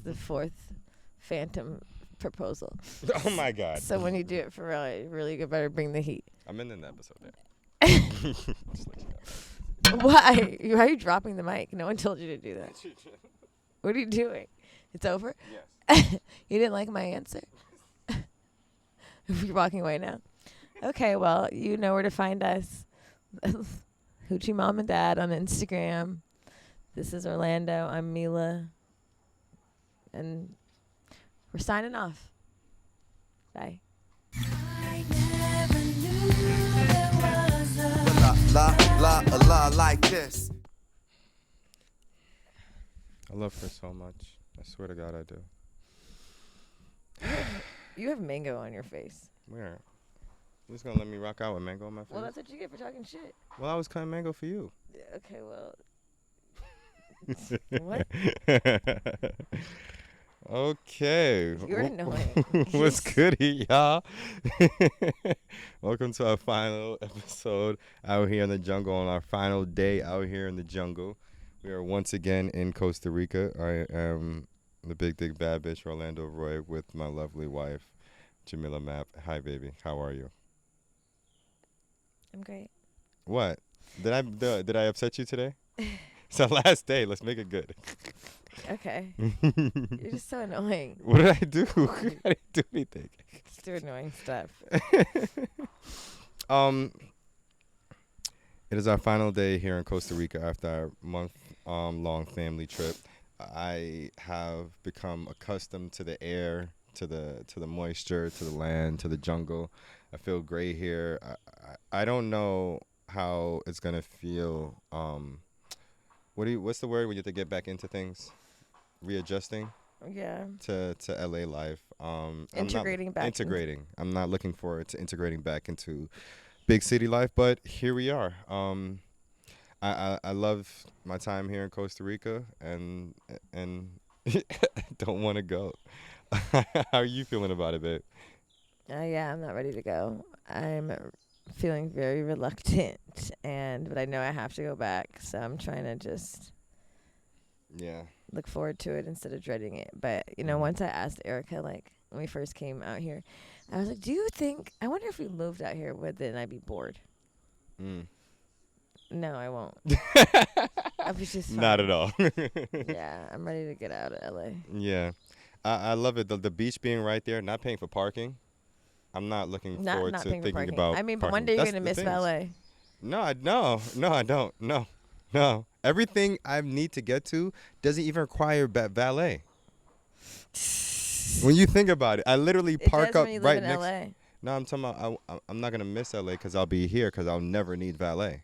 the fourth phantom proposal. Oh my God. So when you do it for real, you really better bring the heat. I'm in the episode there. Just let you know. Why? Why are you dropping the mic? No one told you to do that. What are you doing? It's over? Yes. You didn't like my answer? You're walking away now. Okay, well, you know where to find us. Hoochie Mom and Dad on Instagram. This is Orlando. I'm Mila. And we're signing off. Bye. La like this. I love her so much. I swear to God, I do. You have mango on your face. Where? You just gonna let me rock out with mango on my face? Well, that's what you get for talking shit. Well, I was cutting mango for you. Yeah, okay, well. What? Okay. You're annoying. What's good, y'all? Welcome to our final episode out here in the jungle, on our final day out here in the jungle. We are once again in Costa Rica. I am the big, big, bad bitch, Orlando Roy, with my lovely wife, Jamilah Map. Hi, baby. How are you? I'm great. What? Did I upset you today? It's our last day. Let's make it good. Okay. You're just so annoying. What did I do? I didn't do anything. Just do annoying stuff. It is our final day here in Costa Rica after our month-long family trip. I have become accustomed to the air, to the moisture, to the land, to the jungle. I feel great here. I don't know how it's gonna feel. What's the word when you have to get back into things? Readjusting. Yeah. To LA life. Integrating. I'm not looking forward to integrating back into big city life, but here we are. I love my time here in Costa Rica, and don't want to go. How are you feeling about it, babe? Yeah, I'm not ready to go. I'm feeling very reluctant, but I know I have to go back, so I'm trying to just look forward to it instead of dreading it. But once I asked Erica, like when we first came out here, I was like, I wonder if we moved out here, would then I'd be bored? No, I won't. I was just fine. Not at all. Yeah, I'm ready to get out of LA. Yeah, I love it. The beach being right there, not paying for parking. I'm not looking forward to thinking about. I mean, but one day you're gonna miss valet. No, I don't. No. Everything I need to get to doesn't even require valet. When you think about it, I literally park up right next. LA. No, I'm talking about I'm not gonna miss LA because I'll be here because I'll never need valet.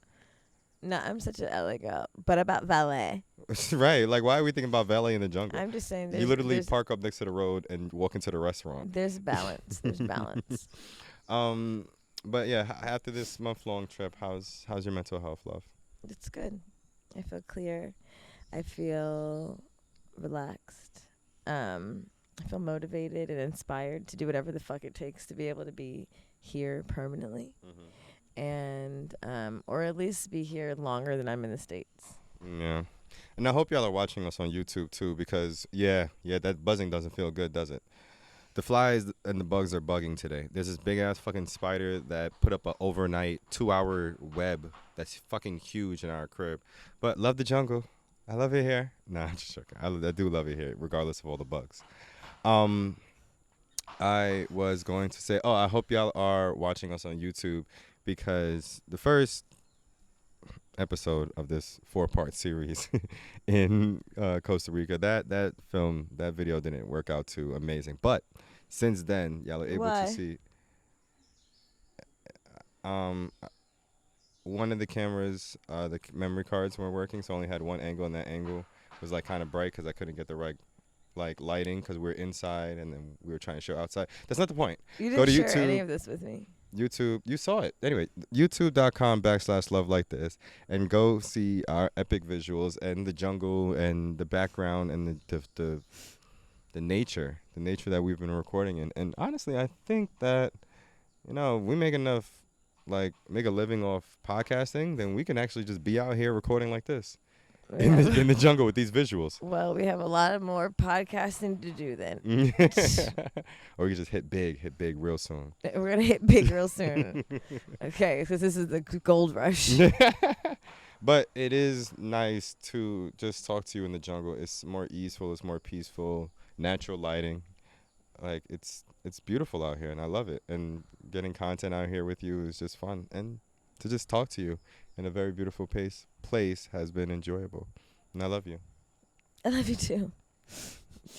No, I'm such an LA girl. But about valet. Right. Like, why are we thinking about valet in the jungle? I'm just saying. You literally park up next to the road and walk into the restaurant. There's balance. But yeah, after this month-long trip, how's your mental health, love? It's good. I feel clear. I feel relaxed. I feel motivated and inspired to do whatever the fuck it takes to be able to be here permanently. Mm-hmm. And or at least be here longer than I'm in the States. Yeah. And I hope y'all are watching us on YouTube too, because that buzzing doesn't feel good, does it? The flies and the bugs are bugging today. There's this big ass fucking spider that put up an overnight 2-hour web that's fucking huge in our crib. But love the jungle. I love it here. Nah, I'm just joking. I do love it here, regardless of all the bugs. I was going to say, I hope y'all are watching us on YouTube, because the first episode of this 4-part series in Costa Rica, that video didn't work out too amazing. But since then, y'all are able to see one of the cameras, the memory cards weren't working, so I only had one angle, and that angle was like kind of bright because I couldn't get the right lighting because we're inside and then we were trying to show outside. That's not the point. You didn't share any of this with me. YouTube, you saw it. Anyway, youtube.com/lovelikethis, and go see our epic visuals and the jungle and the background and the nature that we've been recording in. And honestly, I think that, we make enough, make a living off podcasting, then we can actually just be out here recording like this. in the jungle with these visuals. Well, we have a lot of more podcasting to do then. Or you just hit big real soon. We're gonna hit big real soon. Okay, because this is the gold rush. But it is nice to just talk to you in the jungle. It's more easeful. It's more peaceful. Natural lighting. Like, it's beautiful out here, and I love it. And getting content out here with you is just fun. And to just talk to you in a very beautiful place has been enjoyable. And I love you. I love you too.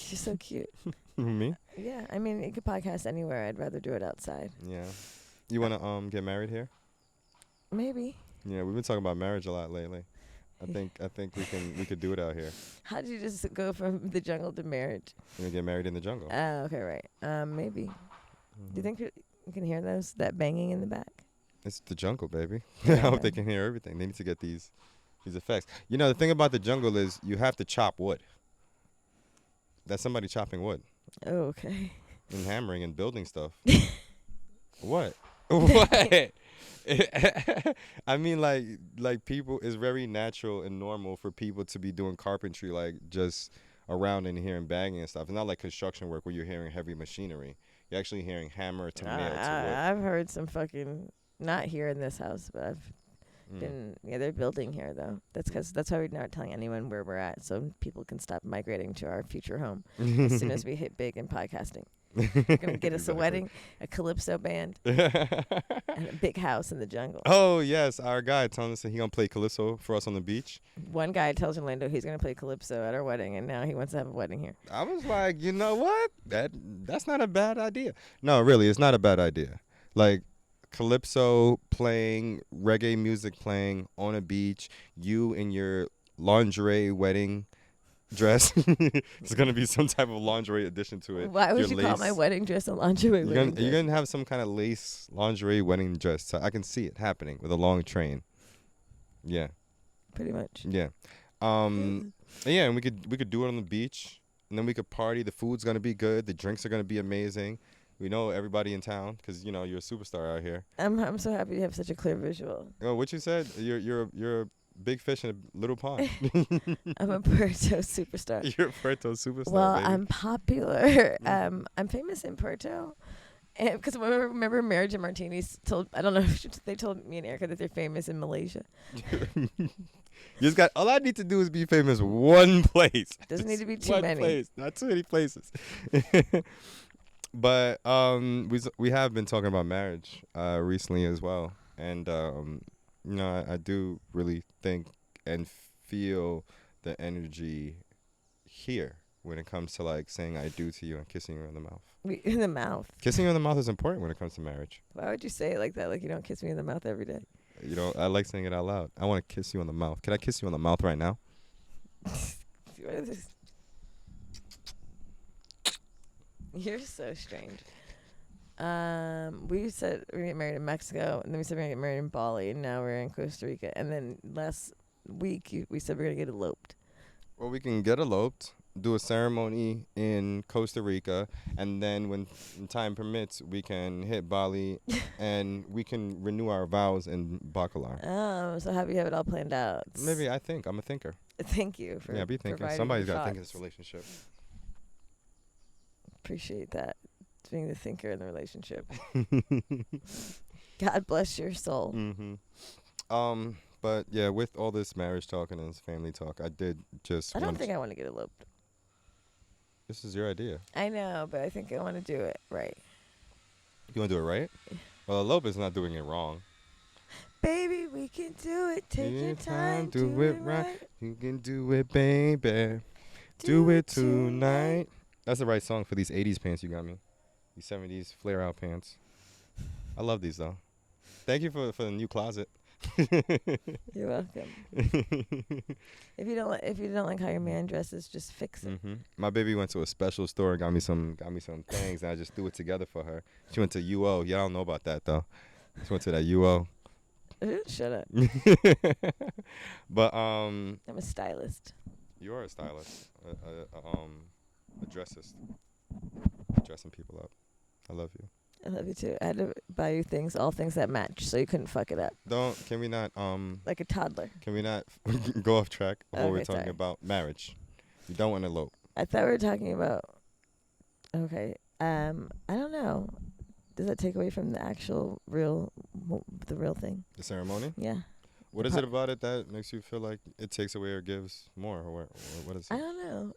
You're so cute. Me? Yeah, I mean, you could podcast anywhere. I'd rather do it outside. Yeah. You want to get married here? Maybe. Yeah, we've been talking about marriage a lot lately. I think we could do it out here. How did you just go from the jungle to marriage? We're gonna get married in the jungle. Oh, okay, right. Maybe. Do you think you can hear that banging in the back? It's the jungle, baby. I hope they can hear everything. They need to get these effects. You know, the thing about the jungle is you have to chop wood. That's somebody chopping wood. Oh, okay. And hammering and building stuff. What? What? I mean, like people, it's very natural and normal for people to be doing carpentry, like just around in here and banging and stuff. It's not like construction work where you're hearing heavy machinery. You're actually hearing hammer to nail to wood. I've heard some fucking, not here in this house, but I've been, they're building here though. That's why we're not telling anyone where we're at, so people can stop migrating to our future home as soon as we hit big in podcasting. We're gonna get us a wedding, a calypso band, and a big house in the jungle. Oh yes, our guy telling us that he gonna play calypso for us on the beach. One guy tells Orlando he's gonna play calypso at our wedding, and now he wants to have a wedding here. I was like, you know what? That's not a bad idea. No, really, it's not a bad idea. Like calypso playing, reggae music playing on a beach, you in your lingerie wedding dress. It's gonna be some type of lingerie addition to it. Why would you call my wedding dress a lingerie wedding dress? You're gonna have some kind of lace lingerie wedding dress. So I can see it happening with a long train. Yeah. Pretty much. Yeah. Yeah, and we could do it on the beach, and then we could party. The food's gonna be good. The drinks are gonna be amazing. We know everybody in town because you're a superstar out here. I'm so happy you have such a clear visual. Oh, what you said? You're a big fish in a little pond. I'm a Puerto superstar. You're a Puerto superstar. Well, baby. I'm popular. I'm famous in Puerto. Because remember Marriage and Martinis I don't know if they told me and Erica that they're famous in Malaysia. All I need to do is be famous one place. Doesn't need to be too one many. Place, not too many places. But we have been talking about marriage recently as well, and I do really think and feel the energy here when it comes to like saying I do to you and kissing you in the mouth. In the mouth. Kissing you in the mouth is important when it comes to marriage. Why would you say it like that? Like you don't kiss me in the mouth every day. I like saying it out loud. I want to kiss you on the mouth. Can I kiss you on the mouth right now? What is this? You're so strange. We said we're gonna get married in Mexico, and then we said we're gonna get married in Bali, and now we're in Costa Rica. And then last week we said we're gonna get eloped. Well, we can get eloped, do a ceremony in Costa Rica, and then when time permits, we can hit Bali, and we can renew our vows in Bacalar. Oh, so happy you have it all planned out. Maybe I'm a thinker. Thank you for be thinking. providing Somebody's the got to think in thoughts. this relationship. Appreciate that. Being the thinker in the relationship. God bless your soul. Mm-hmm. But yeah, with all this marriage talk and this family talk, I don't think I want to get eloped. This is your idea. I know, but I think I want to do it right. You want to do it right? Well, elope is not doing it wrong. Baby, we can do it. Take your time. Do it right. You can do it, baby. Do it tonight. That's the right song for these 80s pants you got me. These 70s flare-out pants. I love these, though. Thank you for the new closet. You're welcome. If you don't like how your man dresses, just fix it. Mm-hmm. My baby went to a special store and got me some things, and I just threw it together for her. She went to UO. Y'all don't know about that, though. She went to that UO. Shut up. But I'm a stylist. You are a stylist, a dressist, dressing people up. I love you. I love you too. I had to buy you things, all things that match, so you couldn't fuck it up. Can we not like a toddler? Can we not go off track of what we're talking sorry. about? Marriage. You don't want to elope. I thought we were talking about. Okay. I don't know. Does that take away from the actual the real thing? The ceremony? Yeah. What is it about it that makes you feel like it takes away or gives more? Or what is it? I don't know.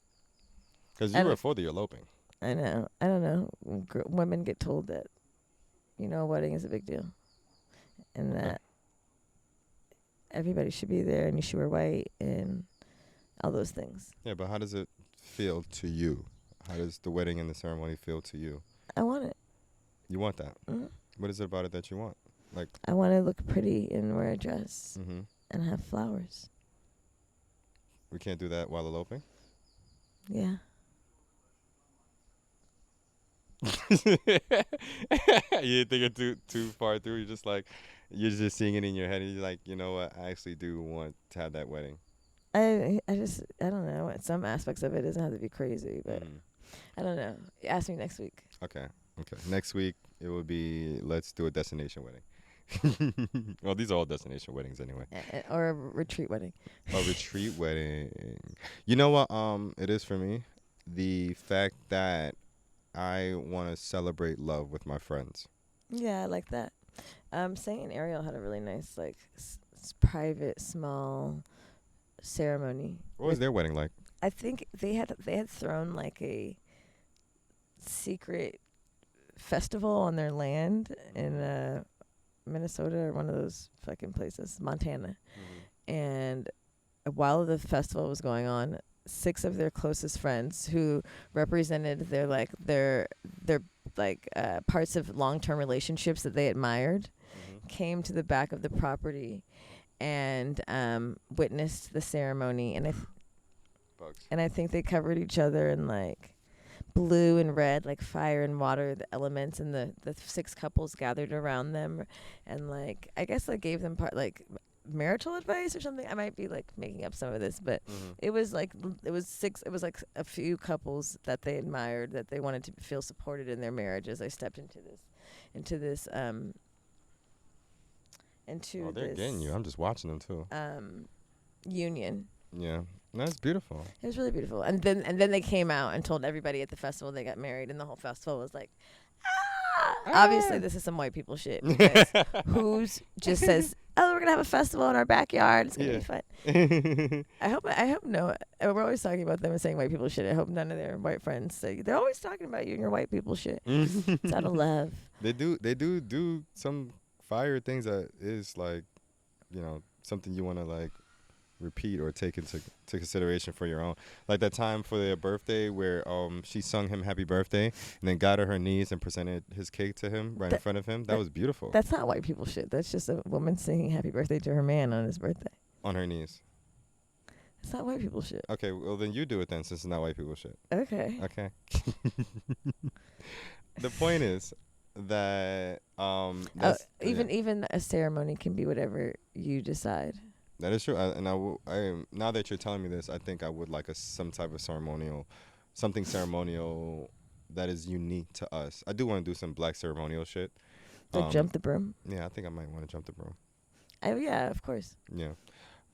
Because you were for the eloping. I know. I don't know. Women get told that, a wedding is a big deal. And that everybody should be there and you should wear white and all those things. Yeah, but how does it feel to you? How does the wedding and the ceremony feel to you? I want it. You want that? Mm-hmm. What is it about it that you want? Like, I want to look pretty and wear a dress mm-hmm. and have flowers. We can't do that while eloping? Yeah. You think it too far through? You're just seeing it in your head, and you're like, you know what? I actually do want to have that wedding. I don't know. Some aspects of it doesn't have to be crazy, but I don't know. Ask me next week. Okay. Next week it will be let's do a destination wedding. Well, these are all destination weddings anyway. Or a retreat wedding. A retreat wedding. You know what? It is for me. The fact that I want to celebrate love with my friends. Yeah, I like that. Saying and Ariel had a really nice, private, small ceremony. What was their wedding like? I think they had thrown like a secret festival on their land in Minnesota or one of those fucking places, Montana. Mm-hmm. And while the festival was going on, 6 of their closest friends who represented their parts of long-term relationships that they admired came to the back of the property and witnessed the ceremony. And I think they covered each other in blue and red, like fire and water, the elements, and the 6 couples gathered around them, and I guess gave them marital advice or something. I might be making up some of this, but it was a few couples that they admired, that they wanted to feel supported in their marriage as they stepped into this they're getting you. I'm just watching them too. Union. Yeah. That's beautiful. It was really beautiful. And then they came out and told everybody at the festival they got married, and the whole festival was like, Obviously, this is some white people shit. Because who's just says, "Oh, we're gonna have a festival in our backyard. It's gonna be fun." I hope no. We're always talking about them and saying white people shit. I hope none of their white friends say they're always talking about you and your white people shit. It's out of love. They do some fire things that is something you want to repeat or take into consideration for your own. Like that time for their birthday where she sung him happy birthday and then got on her knees and presented his cake to him in front of him. That was beautiful. That's not white people shit. That's just a woman singing happy birthday to her man on his birthday. On her knees. It's not white people shit. Okay, well then you do it then, since it's not white people shit. Okay. The point is that even a ceremony can be whatever you decide. That is true, now that you're telling me this, I think I would like some type of something ceremonial that is unique to us. I do want to do some black ceremonial shit. Like jump the broom? Yeah, I think I might want to jump the broom. Yeah, of course. Yeah.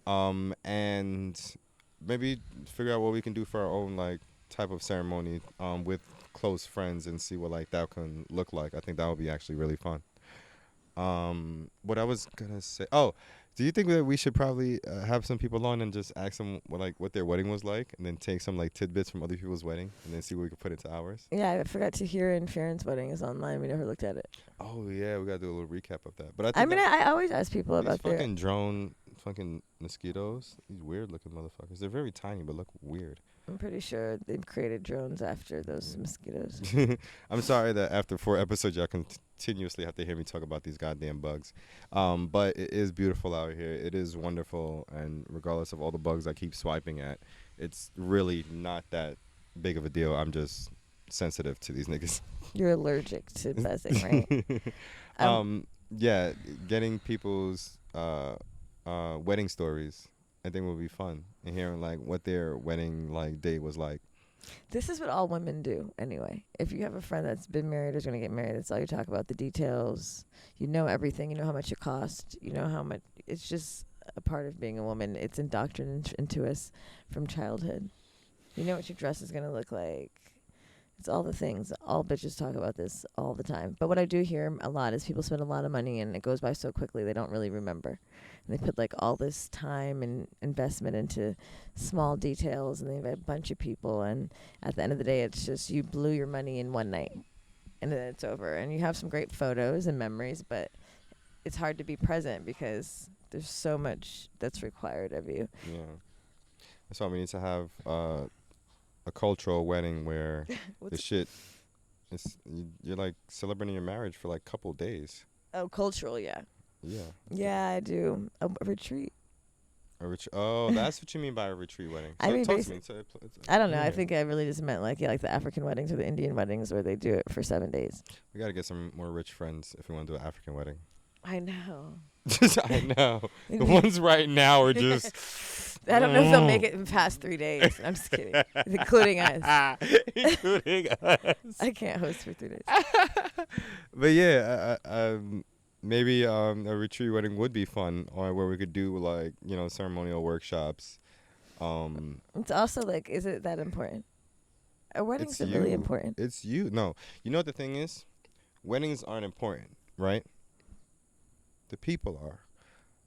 And maybe figure out what we can do for our own type of ceremony with close friends and see what that can look like. I think that would be actually really fun. What I was gonna say, do you think that we should probably have some people on and just ask them what their wedding was like, and then take some tidbits from other people's wedding, and then see what we can put into ours? Yeah, I forgot to hear in Farron's wedding is online. We never looked at it. Oh yeah, we gotta do a little recap of that. But I always ask people about their fucking mosquitoes. These weird looking motherfuckers. They're very tiny but look weird. I'm pretty sure they've created drones after those mosquitoes. I'm sorry that after 4 episodes y'all continuously have to hear me talk about these goddamn bugs. But it is beautiful out here. It is wonderful, and regardless of all the bugs I keep swiping at, it's really not that big of a deal. I'm just sensitive to these niggas. You're allergic to buzzing, right? Yeah, getting people's wedding stories I think will be fun, and hearing what their wedding day was like. This is what all women do anyway. If you have a friend that's been married or is going to get married, that's all you talk about, the details. You know everything. You know how much it costs. You know how much. It's just a part of being a woman. It's indoctrinated into us from childhood. You know what your dress is going to look like. It's all the things. All bitches talk about this all the time. But what I do hear a lot is people spend a lot of money and it goes by so quickly they don't really remember. And they put like all this time and investment into small details and they invite a bunch of people. And at the end of the day, it's just you blew your money in one night and then it's over. And you have some great photos and memories, but it's hard to be present because there's so much that's required of you. Yeah. That's why we need to have a cultural wedding where the shit is you're like celebrating your marriage for like couple days. Oh, cultural, yeah. Yeah. Yeah, I do. A retreat. Oh, that's what you mean by a retreat wedding. I mean, talk to me. I don't know. Yeah. I think I really just meant like the African weddings or the Indian weddings where they do it for 7 days. We got to get some more rich friends if we want to do an African wedding. I know. I know. The ones right now are just... I don't know if they'll make it in past 3 days. I'm just kidding. Including us. Including us. I can't host for 3 days. But yeah, maybe a retreat wedding would be fun, or where we could do like, ceremonial workshops. It's also like, is it that important? A weddings are really important. It's you. No. You know what the thing is? Weddings aren't important, right? The people are.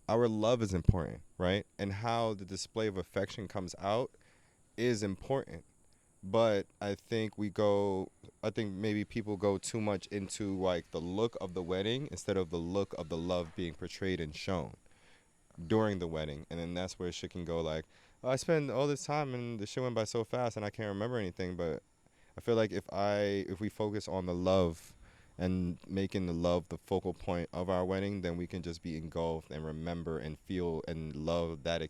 Our love is important, right? And how the display of affection comes out is important. But I think maybe people go too much into like the look of the wedding instead of the look of the love being portrayed and shown during the wedding. And then that's where shit can go like, oh, I spent all this time and the shit went by so fast and I can't remember anything. But I feel like if we focus on the love and making the love the focal point of our wedding, then we can just be engulfed and remember and feel and love that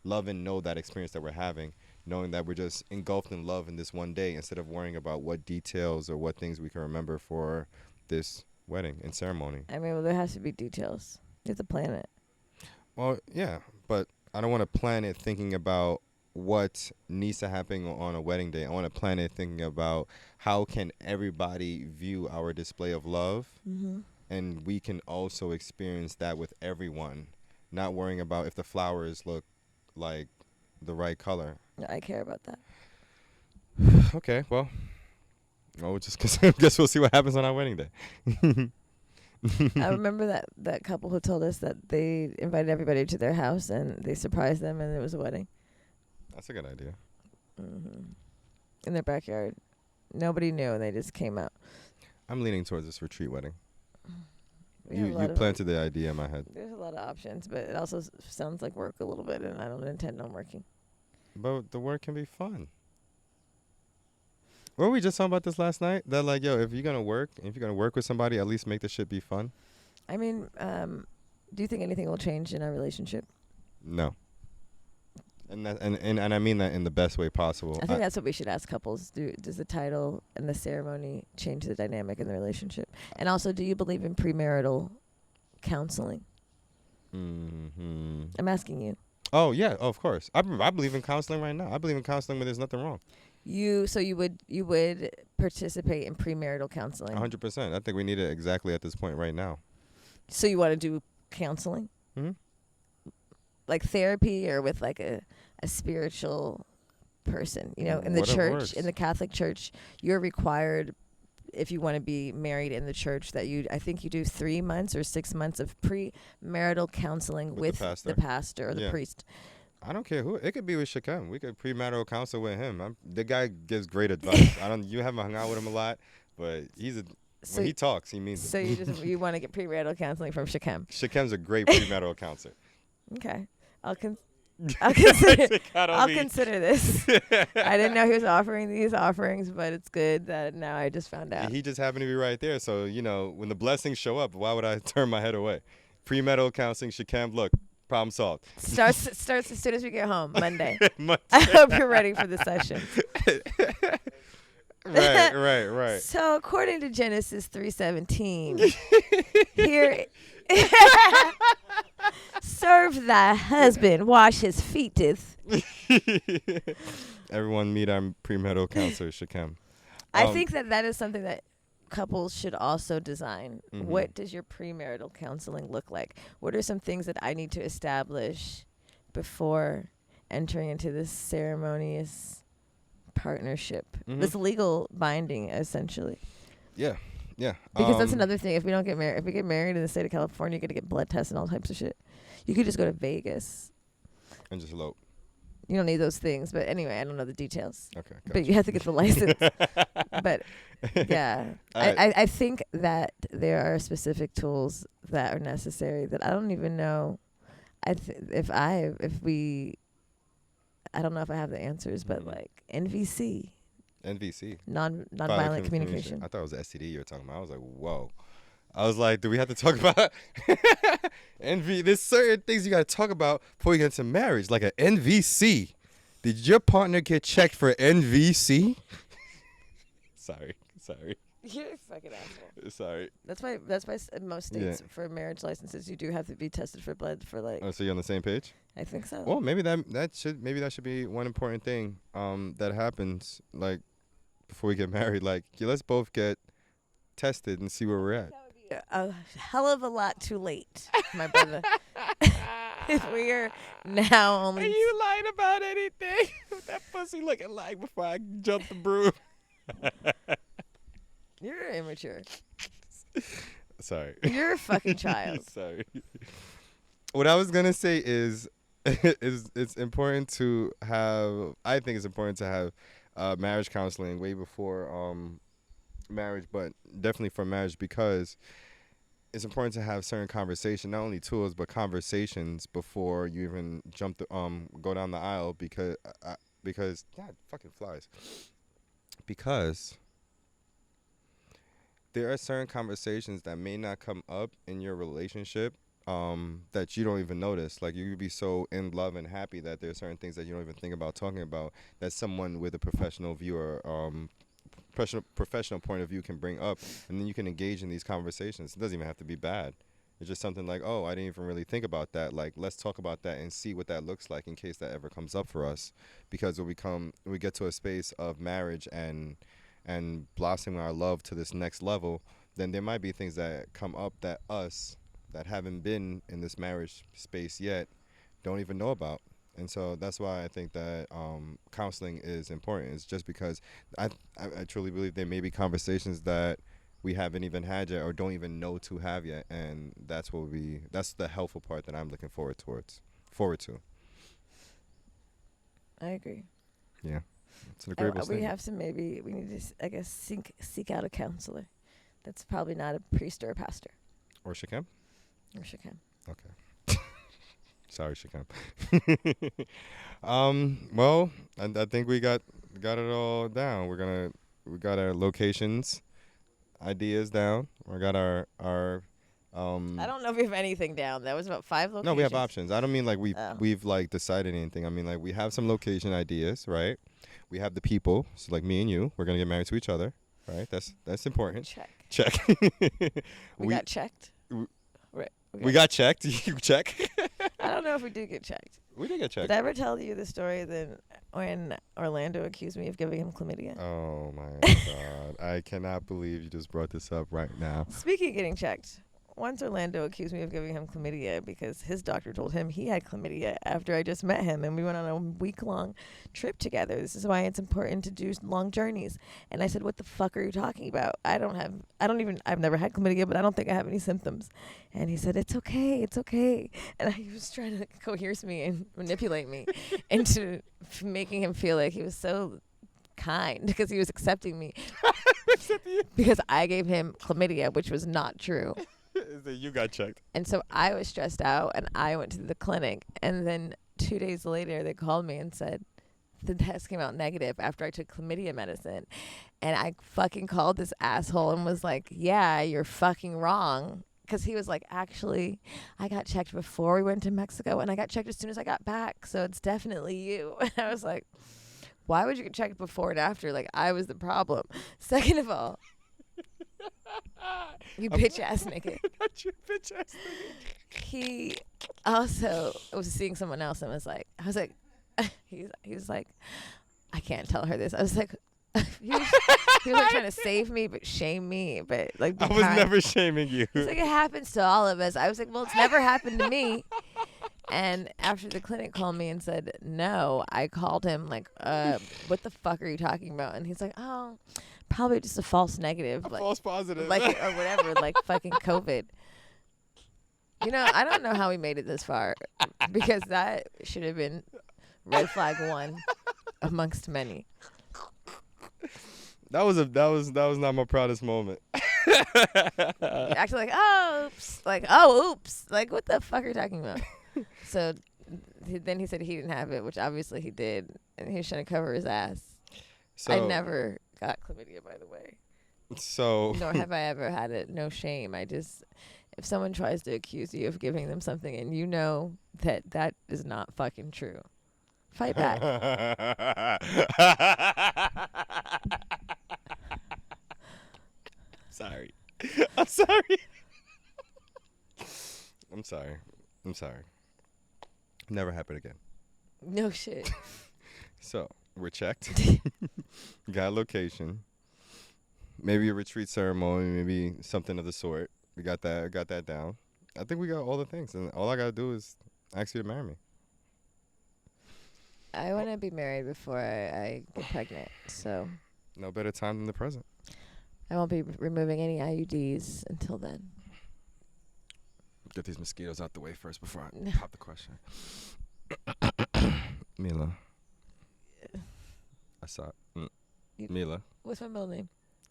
love and know that experience that we're having, knowing that we're just engulfed in love in this one day instead of worrying about what details or what things we can remember for this wedding and ceremony. I mean, well, there has to be details. You have to plan it. Well, yeah, but I don't want to plan it thinking about what needs to happen on a wedding day. I want to plan it thinking about how can everybody view our display of love, and we can also experience that with everyone, not worrying about if the flowers look like the right color. I care about that. Okay, well, just guess we'll see what happens on our wedding day. I remember that couple who told us that they invited everybody to their house and they surprised them and it was a wedding. That's a good idea. In their backyard. Nobody knew and they just came out. I'm leaning towards this retreat wedding. You planted the idea in my head. There's a lot of options, but it also sounds like work a little bit, and I don't intend on working. But the work can be fun. Were we just talking about this last night? That like, yo, if you're gonna work with somebody, at least make the shit be fun. I mean, do you think anything will change in our relationship? No. And I mean that in the best way possible. I think that's what we should ask couples. Does the title and the ceremony change the dynamic in the relationship? And also, do you believe in premarital counseling? I'm asking you. Oh yeah, of course. I believe in counseling right now. I believe in counseling when there's nothing wrong. You would participate in premarital counseling? 100%. I think we need it exactly at this point right now. So you want to do counseling? Like therapy or with like a spiritual person, in the church, in the Catholic Church, you're required, if you want to be married in the church, that I think you do 3 months or 6 months of premarital counseling with the pastor or the priest. I don't care who. It could be with Shakem. We could premarital counsel with him. The guy gives great advice. You haven't hung out with him a lot, but when he talks, he means it. So you want to get premarital counseling from Shakem? Shakem's a great premarital counselor. Okay. I'll consider this. I didn't know he was offering these offerings, but it's good that now I just found out. He just happened to be right there. So, when the blessings show up, why would I turn my head away? Premarital counseling, Shakem, look, problem solved. Starts as soon as we get home, Monday. I hope you're ready for the session. Right. So according to Genesis 3:17, here... Serve thy husband, wash his feeteth. everyone meet our premarital counselor, Shakem. I think that is something that couples should also design. Mm-hmm. What does your premarital counseling look like? What are some things that I need to establish before entering into this ceremonious partnership, this legal binding, essentially? Yeah. Because that's another thing. If we don't get married, if we get married in the state of California, you got to get blood tests and all types of shit. You could just go to Vegas and just elope. You don't need those things, but anyway, I don't know the details. Okay, gotcha. But you have to get the license. But yeah, I think that there are specific tools that are necessary that I don't even know. I don't know if I have the answers, but like NVC, nonviolent communication. I thought it was STD you were talking about. I was like, whoa. I was like, do we have to talk about NV? There's certain things you got to talk about before you get into marriage, like an NVC. Did your partner get checked for NVC? Sorry. You're a fucking asshole. Sorry. That's why in most states for marriage licenses you do have to be tested for blood for like. Oh, so you're on the same page? I think so. Well, maybe that should be one important thing that happens like before we get married. Like, let's both get tested and see where we're at. A hell of a lot too late, my brother. If we are now only. Are you lying about anything? What that pussy looking like before I jump the broom? You're immature. Sorry. You're a fucking child. Sorry. What I was gonna say is it's important to have. I think it's important to have marriage counseling way before marriage, but definitely for marriage, because it's important to have certain conversation, not only tools but conversations before you even go down the aisle, because God fucking flies. Because there are certain conversations that may not come up in your relationship that you don't even notice. Like, you could be so in love and happy that there are certain things that you don't even think about talking about that someone with a professional view or professional point of view can bring up, and then you can engage in these conversations. It doesn't even have to be bad. It's just something like, oh, I didn't even really think about that. Like, let's talk about that and see what that looks like in case that ever comes up for us. Because when we get to a space of marriage and blossoming our love to this next level, then there might be things that come up that haven't been in this marriage space yet don't even know about. And so that's why I think that counseling is important. It's just because I truly believe there may be conversations that we haven't even had yet or don't even know to have yet, and that's the helpful part that I'm looking forward to. I agree. Yeah, it's an agreeable we need to, I guess, seek out a counselor. That's probably not a priest or a pastor. Or Shakem. Okay. Sorry, Shakem. Well, I think we got it all down. We got our locations, ideas down. We got our I don't know if we have anything down. That was about 5 locations. No, we have options. I don't mean like we've like decided anything. I mean, like, we have some location ideas, right? We have the people. So like me and you, we're gonna get married to each other, right? That's important. Check. we got checked. We got checked. You check. I don't know if we did get checked. We did get checked. Did I ever tell you the story that when Orlando accused me of giving him chlamydia? Oh my God. I cannot believe you just brought this up right now. Speaking of getting checked, once Orlando accused me of giving him chlamydia because his doctor told him he had chlamydia after I just met him, and we went on a week-long trip together. This is why it's important to do long journeys. And I said, what the fuck are you talking about? I've never had chlamydia, but I don't think I have any symptoms. And he said, it's okay. And he was trying to coerce me and manipulate me into making him feel like he was so kind because he was accepting me because I gave him chlamydia, which was not true. You got checked. And so I was stressed out, and I went to the clinic. And then 2 days later, they called me and said the test came out negative after I took chlamydia medicine. And I fucking called this asshole and was like, yeah, you're fucking wrong. Because he was like, actually, I got checked before we went to Mexico, and I got checked as soon as I got back. So it's definitely you. And I was like, why would you get checked before and after? Like, I was the problem. Second of all, you bitch ass nigga. Not you bitch ass nigga. He also was seeing someone else and was like, he was like, I can't tell her this. I was like, he was like trying to save me, but shame me. But like, I was never shaming you. It's like, it happens to all of us. I was like, well, it's never happened to me. And after the clinic called me and said no, I called him like, what the fuck are you talking about? And he's like, oh, probably just a false negative. A false positive. Like, or whatever, like fucking COVID. You know, I don't know how we made it this far, because that should have been red flag 1 amongst many. That was not my proudest moment. Acting like, oh, oops. Like, oh, oops. Like, what the fuck are you talking about? So then he said he didn't have it, which obviously he did, and he was trying to cover his ass. So, I never got chlamydia, by the way. So nor have I ever had it. No shame. I just, if someone tries to accuse you of giving them something and you know that that is not fucking true, fight back. Sorry. I'm sorry. I'm sorry. I'm sorry. Never happen again. No shit. So, we're checked. Got a location. Maybe a retreat ceremony, maybe something of the sort. We got that down. I think we got all the things, and all I gotta do is ask you to marry me. I want to be married before I get pregnant, so. No better time than the present. I won't be removing any IUDs until then. Get these mosquitoes out the way first before I pop the question. Mila. I saw it. Mila. What's my middle name?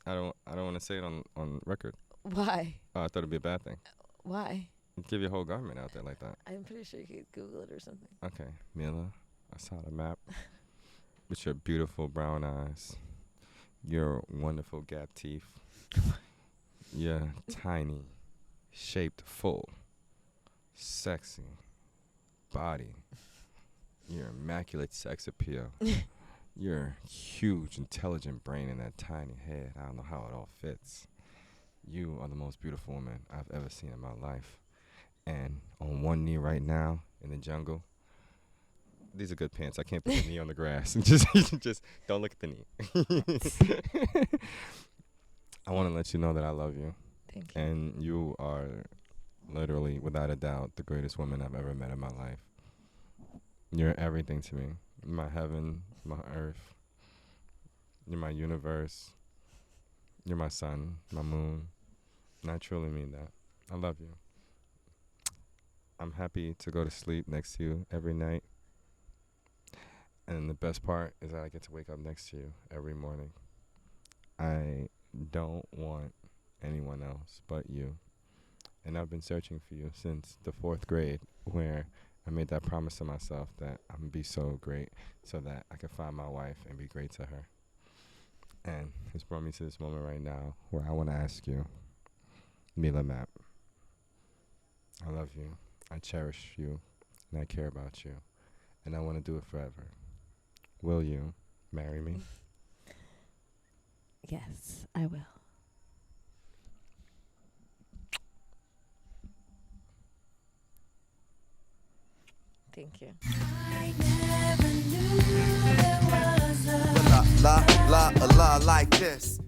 I don't want to say it on record. Why? I thought it'd be a bad thing. Why? Give your whole government out there like that. I'm pretty sure you could Google it or something. Okay, Mila. I saw the map. With your beautiful brown eyes, your wonderful gap teeth, your tiny, shaped, full, sexy body, your immaculate sex appeal, your huge, intelligent brain in that tiny head. I don't know how it all fits. You are the most beautiful woman I've ever seen in my life. And on one knee right now in the jungle, these are good pants. I can't put the knee on the grass. Just don't look at the knee. I want to let you know that I love you. Thank you. And you are literally, without a doubt, the greatest woman I've ever met in my life. You're everything to me. My heaven, my earth. You're my universe. You're my sun, my moon. And I truly mean that. I love you. I'm happy to go to sleep next to you every night. And the best part is that I get to wake up next to you every morning. I don't want anyone else but you. And I've been searching for you since the 4th grade, where I made that promise to myself that I'm going to be so great so that I can find my wife and be great to her. And it's brought me to this moment right now where I want to ask you, Mila Map, I love you, I cherish you, and I care about you, and I want to do it forever. Will you marry me? Yes, I will. Thank you. I never knew there was a la la la la like this.